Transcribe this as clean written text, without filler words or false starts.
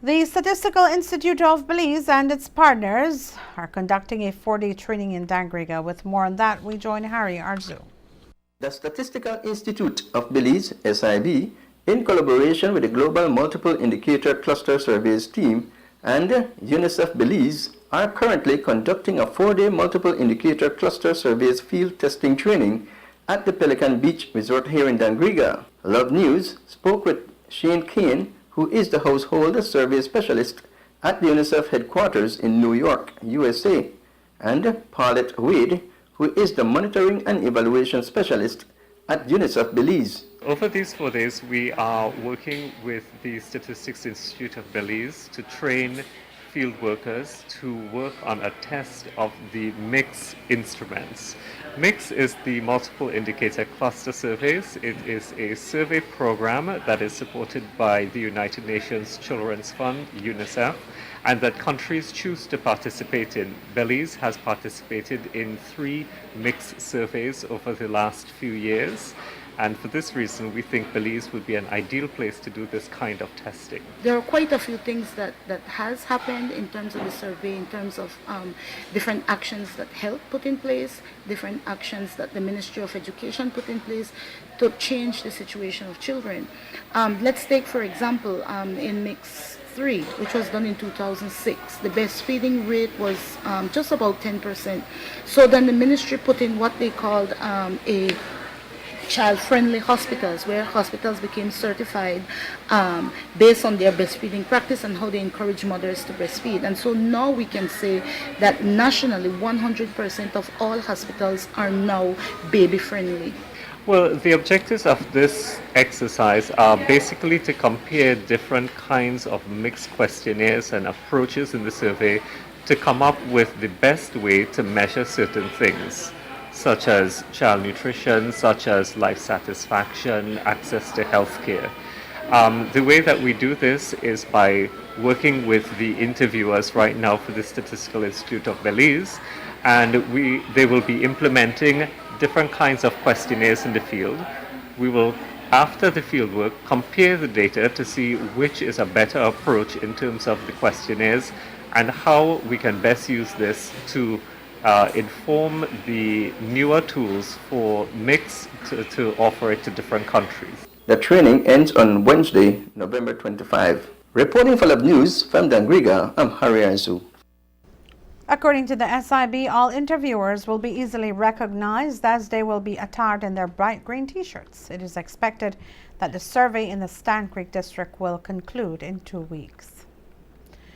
The Statistical Institute of Belize and its partners are conducting a 4-day training in Dangriga. With more on that, we join Harry Arzu. The Statistical Institute of Belize, SIB, in collaboration with the Global Multiple Indicator Cluster Surveys team and UNICEF Belize, are currently conducting a 4-day multiple indicator cluster surveys field testing training at the Pelican Beach Resort here in Dangriga. Love News spoke with Shane Kane, who is the household survey specialist at the UNICEF headquarters in New York, USA, and Paulette Wade, who is the monitoring and evaluation specialist at UNICEF Belize. Over these 4 days, we are working with the Statistics Institute of Belize to train field workers to work on a test of the MIX instruments. MIX is the Multiple Indicator Cluster Surveys. It is a survey program that is supported by the United Nations Children's Fund, UNICEF, and that countries choose to participate in. Belize has participated in 3 MIX surveys over the last few years. And for this reason, we think Belize would be an ideal place to do this kind of testing. There are quite a few things that has happened in terms of the survey, in terms of different actions that health put in place, different actions that the Ministry of Education put in place to change the situation of children. Let's take, for example, in Mix 3, which was done in 2006, the breastfeeding rate was just about 10%. So then the ministry put in what they called a child-friendly hospitals, where hospitals became certified based on their breastfeeding practice and how they encourage mothers to breastfeed. And so now we can say that nationally 100% of all hospitals are now baby-friendly. Well, the objectives of this exercise are basically to compare different kinds of mixed questionnaires and approaches in the survey to come up with the best way to measure certain things, such as child nutrition, such as life satisfaction, access to healthcare. The way that we do this is by working with the interviewers right now for the Statistical Institute of Belize, and they will be implementing different kinds of questionnaires in the field. We will, after the field work, compare the data to see which is a better approach in terms of the questionnaires and how we can best use this to inform the newer tools for MIX to offer it to different countries. The training ends on Wednesday, November 25. Reporting for Love News from Dangriga, I'm Harry Arzu. According to the SIB, all interviewers will be easily recognized as they will be attired in their bright green t-shirts. It is expected that the survey in the Stan Creek district will conclude in 2 weeks.